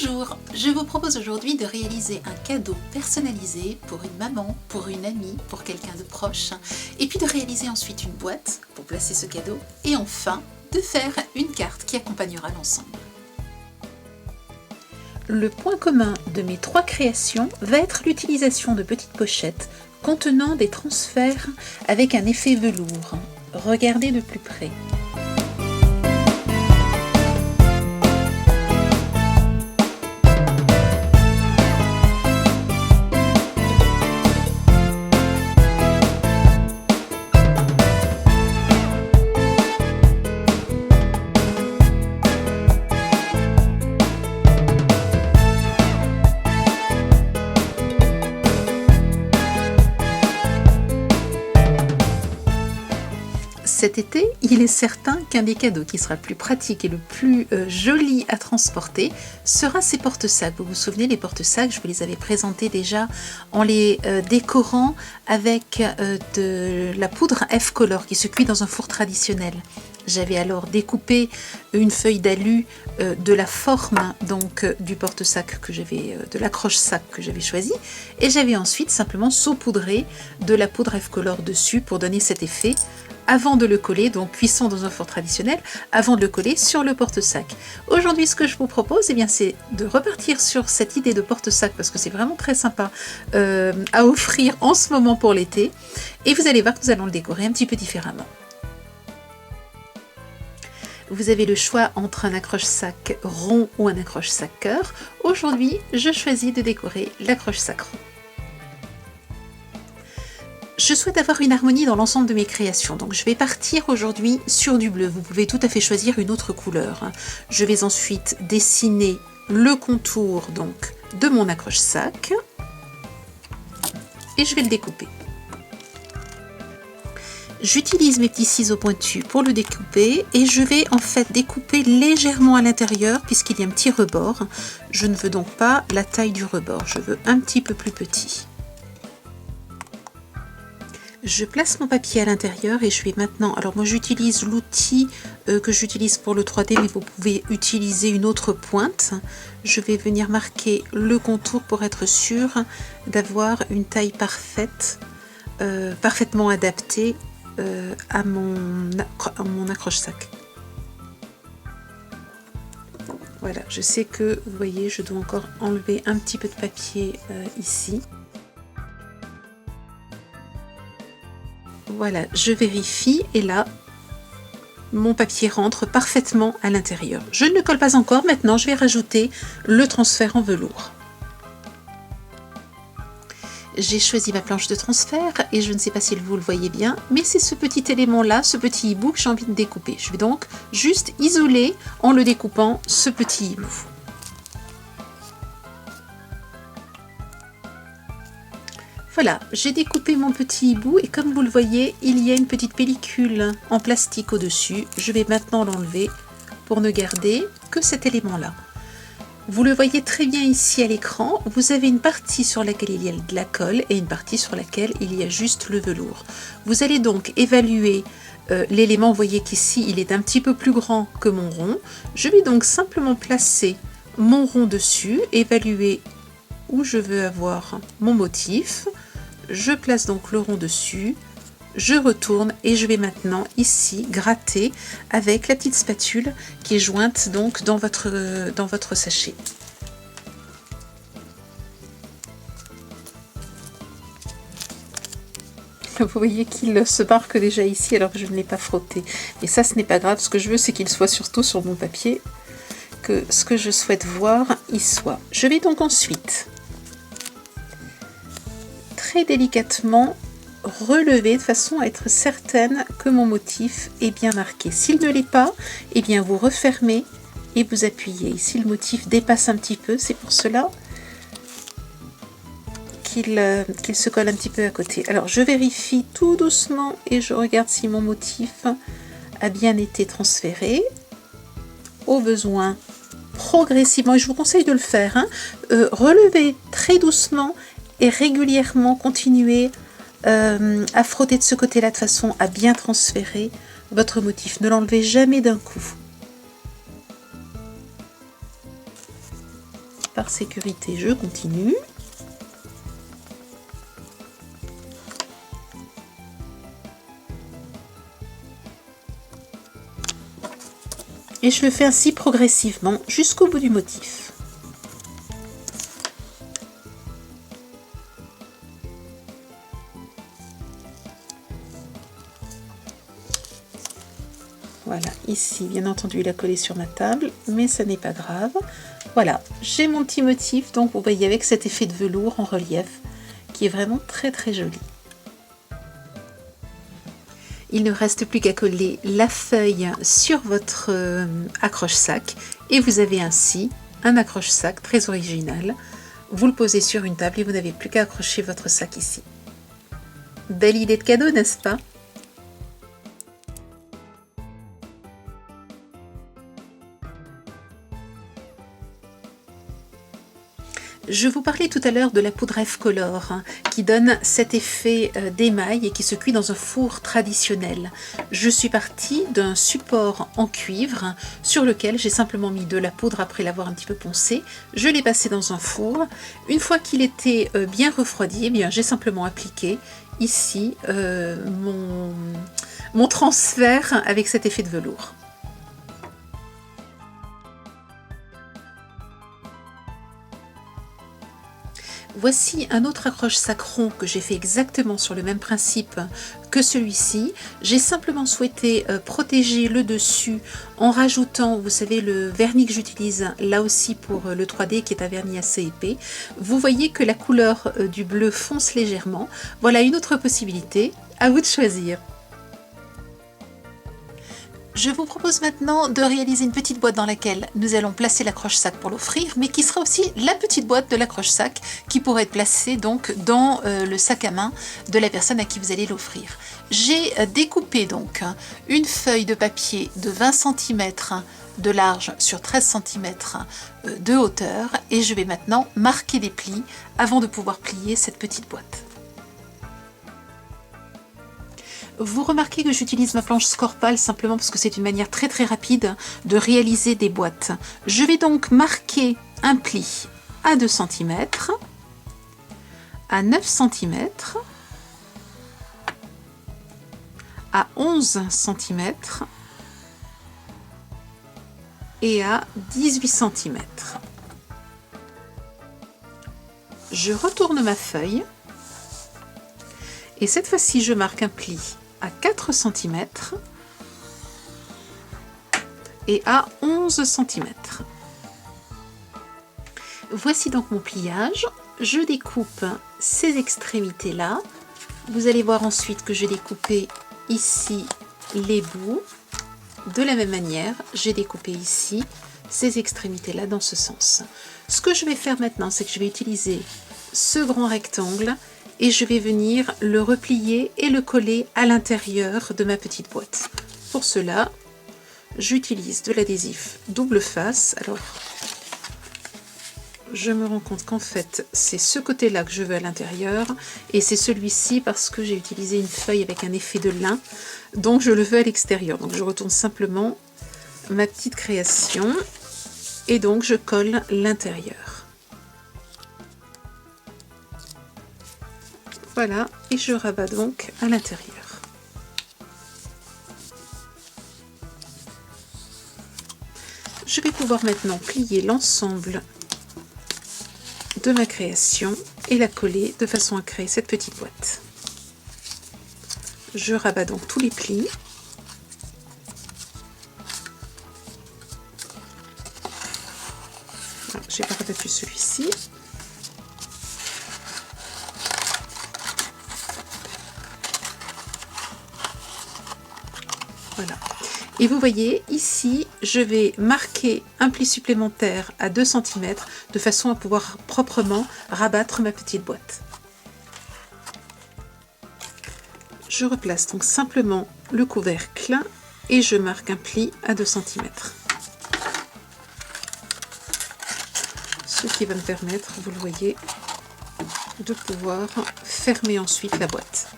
Bonjour, je vous propose aujourd'hui de réaliser un cadeau personnalisé pour une maman, pour une amie, pour quelqu'un de proche, et puis de réaliser ensuite une boîte pour placer ce cadeau, et enfin de faire une carte qui accompagnera l'ensemble. Le point commun de mes trois créations va être l'utilisation de petites pochettes contenant des transferts avec un effet velours. Regardez de plus près. Cet été, il est certain qu'un des cadeaux qui sera le plus pratique et le plus joli à transporter sera ces porte-sacs. Vous vous souvenez, les porte-sacs, je vous les avais présentés déjà en les décorant avec de la poudre F-Color qui se cuit dans un four traditionnel. J'avais alors découpé une feuille d'alu de la forme donc du porte-sac que j'avais, de l'accroche-sac que j'avais choisi, et j'avais ensuite simplement saupoudré de la poudre F-Color dessus pour donner cet effet avant de le coller, donc cuisson dans un four traditionnel, avant de le coller sur le porte-sac. Aujourd'hui, ce que je vous propose, eh bien, c'est de repartir sur cette idée de porte-sac parce que c'est vraiment très sympa à offrir en ce moment pour l'été, et vous allez voir que nous allons le décorer un petit peu différemment. Vous avez le choix entre un accroche-sac rond ou un accroche-sac cœur. Aujourd'hui, je choisis de décorer l'accroche-sac rond. Je souhaite avoir une harmonie dans l'ensemble de mes créations, donc je vais partir aujourd'hui sur du bleu. Vous pouvez tout à fait choisir une autre couleur. Je vais ensuite dessiner le contour donc de mon accroche-sac et je vais le découper. J'utilise mes petits ciseaux pointus pour le découper et je vais en fait découper légèrement à l'intérieur puisqu'il y a un petit rebord. Je ne veux donc pas la taille du rebord, je veux un petit peu plus petit. Je place mon papier à l'intérieur et je vais maintenant, alors moi j'utilise l'outil que j'utilise pour le 3D, mais vous pouvez utiliser une autre pointe. Je vais venir marquer le contour pour être sûr d'avoir une taille parfaite, parfaitement adaptée à mon accroche-sac. Voilà, je sais que vous voyez, je dois encore enlever un petit peu de papier ici. Voilà, je vérifie et là, mon papier rentre parfaitement à l'intérieur. Je ne le colle pas encore, maintenant je vais rajouter le transfert en velours. J'ai choisi ma planche de transfert et je ne sais pas si vous le voyez bien, mais c'est ce petit élément-là, ce petit hibou que j'ai envie de découper. Je vais donc juste isoler en le découpant ce petit hibou. Voilà, j'ai découpé mon petit hibou et comme vous le voyez, il y a une petite pellicule en plastique au-dessus. Je vais maintenant l'enlever pour ne garder que cet élément-là. Vous le voyez très bien ici à l'écran, vous avez une partie sur laquelle il y a de la colle et une partie sur laquelle il y a juste le velours. Vous allez donc évaluer l'élément, vous voyez qu'ici il est un petit peu plus grand que mon rond. Je vais donc simplement placer mon rond dessus, évaluer où je veux avoir mon motif. Je place donc le rond dessus, je retourne et je vais maintenant ici gratter avec la petite spatule qui est jointe donc dans votre sachet. Vous voyez qu'il se marque déjà ici alors que je ne l'ai pas frotté. Et ça, ce n'est pas grave, ce que je veux c'est qu'il soit surtout sur mon papier, que ce que je souhaite voir y soit. Je vais donc ensuite très délicatement relever de façon à être certaine que mon motif est bien marqué. S'il ne l'est pas, eh bien vous refermez et vous appuyez. Ici le motif dépasse un petit peu, c'est pour cela qu'il se colle un petit peu à côté. Alors je vérifie tout doucement et je regarde si mon motif a bien été transféré. Au besoin, progressivement, et je vous conseille de le faire, relevez très doucement et régulièrement continuer à frotter de ce côté-là de façon à bien transférer votre motif. Ne l'enlevez jamais d'un coup. par sécurité, je continue. Et je le fais ainsi progressivement jusqu'au bout du motif. Voilà, ici, bien entendu, il a collé sur ma table, mais ça n'est pas grave. Voilà, j'ai mon petit motif, donc vous voyez avec cet effet de velours en relief, qui est vraiment très très joli. Il ne reste plus qu'à coller la feuille sur votre accroche-sac et vous avez ainsi un accroche-sac très original. Vous le posez sur une table et vous n'avez plus qu'à accrocher votre sac ici. Belle idée de cadeau, n'est-ce pas ? Je vous parlais tout à l'heure de la poudre F-Color qui donne cet effet d'émail et qui se cuit dans un four traditionnel. Je suis partie d'un support en cuivre sur lequel j'ai simplement mis de la poudre après l'avoir un petit peu poncé. Je l'ai passé dans un four. Une fois qu'il était bien refroidi, eh bien, j'ai simplement appliqué ici mon transfert avec cet effet de velours. Voici un autre accroche-sac rond que j'ai fait exactement sur le même principe que celui-ci. J'ai simplement souhaité protéger le dessus en rajoutant, vous savez, le vernis que j'utilise là aussi pour le 3D qui est un vernis assez épais. Vous voyez que la couleur du bleu fonce légèrement. Voilà une autre possibilité, à vous de choisir. Je vous propose maintenant de réaliser une petite boîte dans laquelle nous allons placer l'accroche-sac pour l'offrir, mais qui sera aussi la petite boîte de l'accroche-sac qui pourrait être placée donc dans le sac à main de la personne à qui vous allez l'offrir. J'ai découpé donc une feuille de papier de 20 cm de large sur 13 cm de hauteur et je vais maintenant marquer les plis avant de pouvoir plier cette petite boîte. Vous remarquez que j'utilise ma planche Scorpal simplement parce que c'est une manière très très rapide de réaliser des boîtes. Je vais donc marquer un pli à 2 cm, à 9 cm, à 11 cm et à 18 cm. Je retourne ma feuille et cette fois-ci je marque un pli à 4 cm et à 11 cm. Voici donc mon pliage. Je découpe ces extrémités-là. Vous allez voir ensuite que j'ai découpé ici les bouts. De la même manière, j'ai découpé ici ces extrémités-là dans ce sens. Ce que je vais faire maintenant, c'est que je vais utiliser ce grand rectangle et je vais venir le replier et le coller à l'intérieur de ma petite boîte. Pour cela, j'utilise de l'adhésif double face. Alors, je me rends compte qu'en fait, c'est ce côté-là que je veux à l'intérieur et c'est celui-ci parce que j'ai utilisé une feuille avec un effet de lin, donc je le veux à l'extérieur. Donc, je retourne simplement ma petite création et donc je colle l'intérieur. Voilà, et je rabats donc à l'intérieur. Je vais pouvoir maintenant plier l'ensemble de ma création et la coller de façon à créer cette petite boîte. Je rabats donc tous les plis. J'ai pas rabattu celui-ci. Voilà. Et vous voyez, ici, je vais marquer un pli supplémentaire à 2 cm de façon à pouvoir proprement rabattre ma petite boîte. Je replace donc simplement le couvercle et je marque un pli à 2 cm. Ce qui va me permettre, vous le voyez, de pouvoir fermer ensuite la boîte.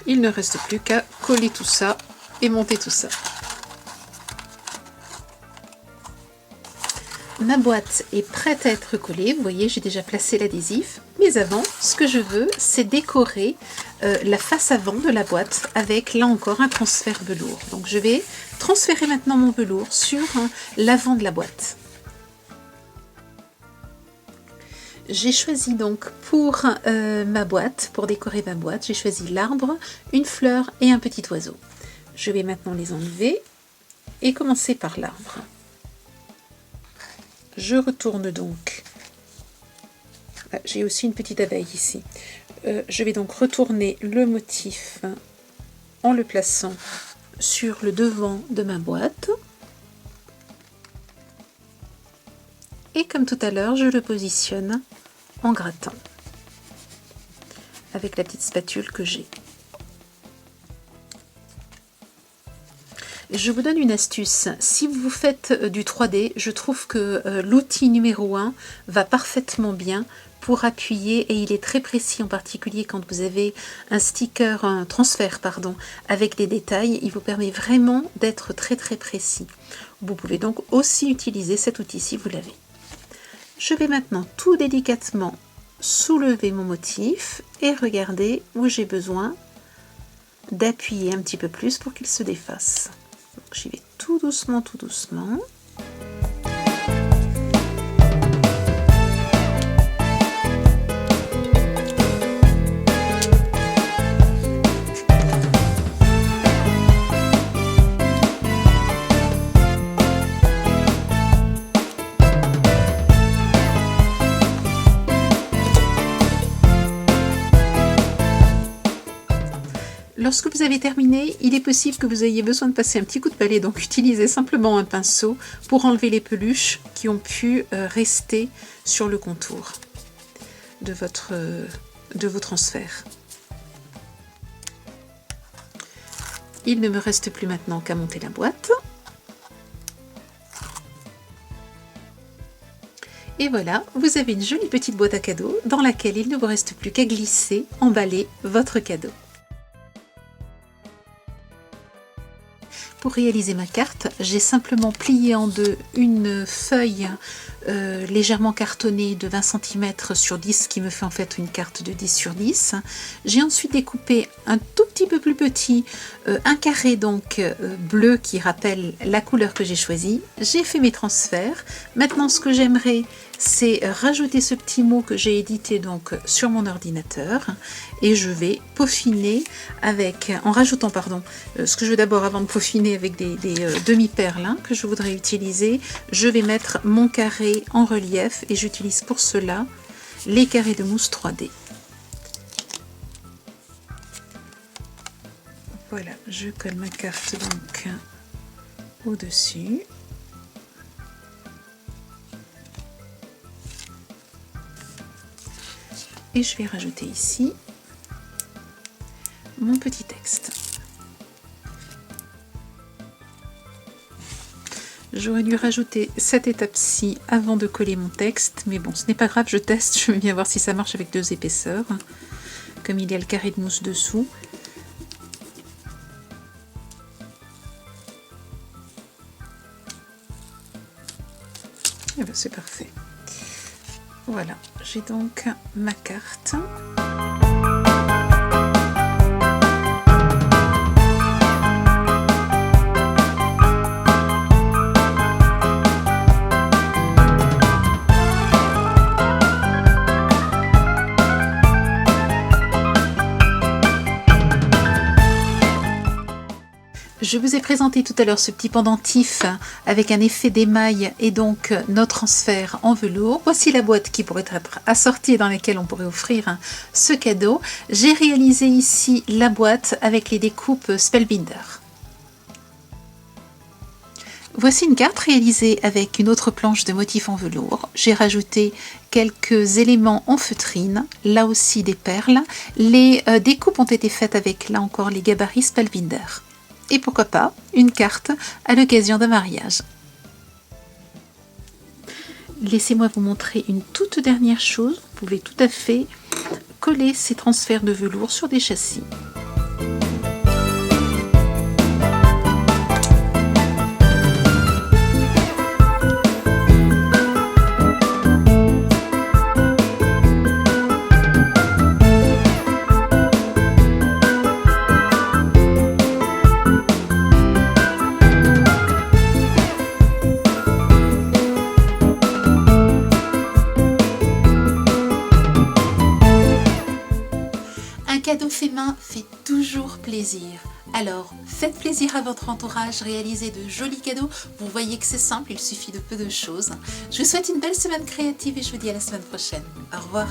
Il ne reste plus qu'à coller tout ça et monter tout ça. ma boîte est prête à être collée. Vous voyez, j'ai déjà placé l'adhésif. Mais avant, ce que je veux, c'est décorer la face avant de la boîte avec, là encore, un transfert velours. Donc je vais transférer maintenant mon velours sur l'avant de la boîte. J'ai choisi donc pour ma boîte, pour décorer ma boîte, j'ai choisi l'arbre, une fleur et un petit oiseau. Je vais maintenant les enlever et commencer par l'arbre. Je retourne donc. J'ai aussi une petite abeille ici. Je vais donc retourner le motif en le plaçant sur le devant de ma boîte. Et comme tout à l'heure, je le positionne en grattant avec la petite spatule que j'ai. Je vous donne une astuce. Si vous faites du 3D, je trouve que l'outil numéro 1 va parfaitement bien pour appuyer et il est très précis, en particulier quand vous avez un sticker, un transfert pardon, avec des détails. Il vous permet vraiment d'être très précis. Vous pouvez donc aussi utiliser cet outil si vous l'avez. Je vais maintenant tout délicatement soulever mon motif et regarder où j'ai besoin d'appuyer un petit peu plus pour qu'il se défasse. J'y vais tout doucement, tout doucement. Lorsque vous avez terminé, il est possible que vous ayez besoin de passer un petit coup de balai, donc utilisez simplement un pinceau pour enlever les peluches qui ont pu rester sur le contour de vos transferts. Il ne me reste plus maintenant qu'à monter la boîte. Et voilà, vous avez une jolie petite boîte à cadeaux dans laquelle il ne vous reste plus qu'à glisser, emballer votre cadeau. Pour réaliser ma carte, j'ai simplement plié en deux une feuille légèrement cartonnée de 20 cm sur 10, qui me fait en fait une carte de 10 sur 10. J'ai ensuite découpé un tout petit peu plus petit, un carré donc bleu qui rappelle la couleur que j'ai choisie. J'ai fait mes transferts. Maintenant, ce que j'aimerais, c'est rajouter ce petit mot que j'ai édité donc sur mon ordinateur, et je vais peaufiner en rajoutant ce que je veux d'abord, avant de peaufiner avec des demi-perles que je voudrais utiliser, je vais mettre mon carré en relief et j'utilise pour cela les carrés de mousse 3D. Voilà, je colle ma carte donc au-dessus. Et je vais rajouter ici mon petit texte. J'aurais dû rajouter cette étape-ci avant de coller mon texte, mais bon, ce n'est pas grave, je teste, je veux bien voir si ça marche avec 2 épaisseurs, comme il y a le carré de mousse dessous. Et bien, c'est parfait. Voilà, j'ai donc ma carte. Je vous ai présenté tout à l'heure ce petit pendentif avec un effet d'émail et donc nos transferts en velours. Voici la boîte qui pourrait être assortie, dans laquelle on pourrait offrir ce cadeau. J'ai réalisé ici la boîte avec les découpes Spellbinder. Voici une carte réalisée avec une autre planche de motifs en velours. J'ai rajouté quelques éléments en feutrine, là aussi des perles. Les découpes ont été faites avec, là encore, les gabarits Spellbinder. Et pourquoi pas une carte à l'occasion d'un mariage. Laissez-moi vous montrer une toute dernière chose. Vous pouvez tout à fait coller ces transferts de velours sur des châssis. cadeau fait main fait toujours plaisir. Alors, faites plaisir à votre entourage, réalisez de jolis cadeaux. Vous voyez que c'est simple, il suffit de peu de choses. Je vous souhaite une belle semaine créative et je vous dis à la semaine prochaine. Au revoir.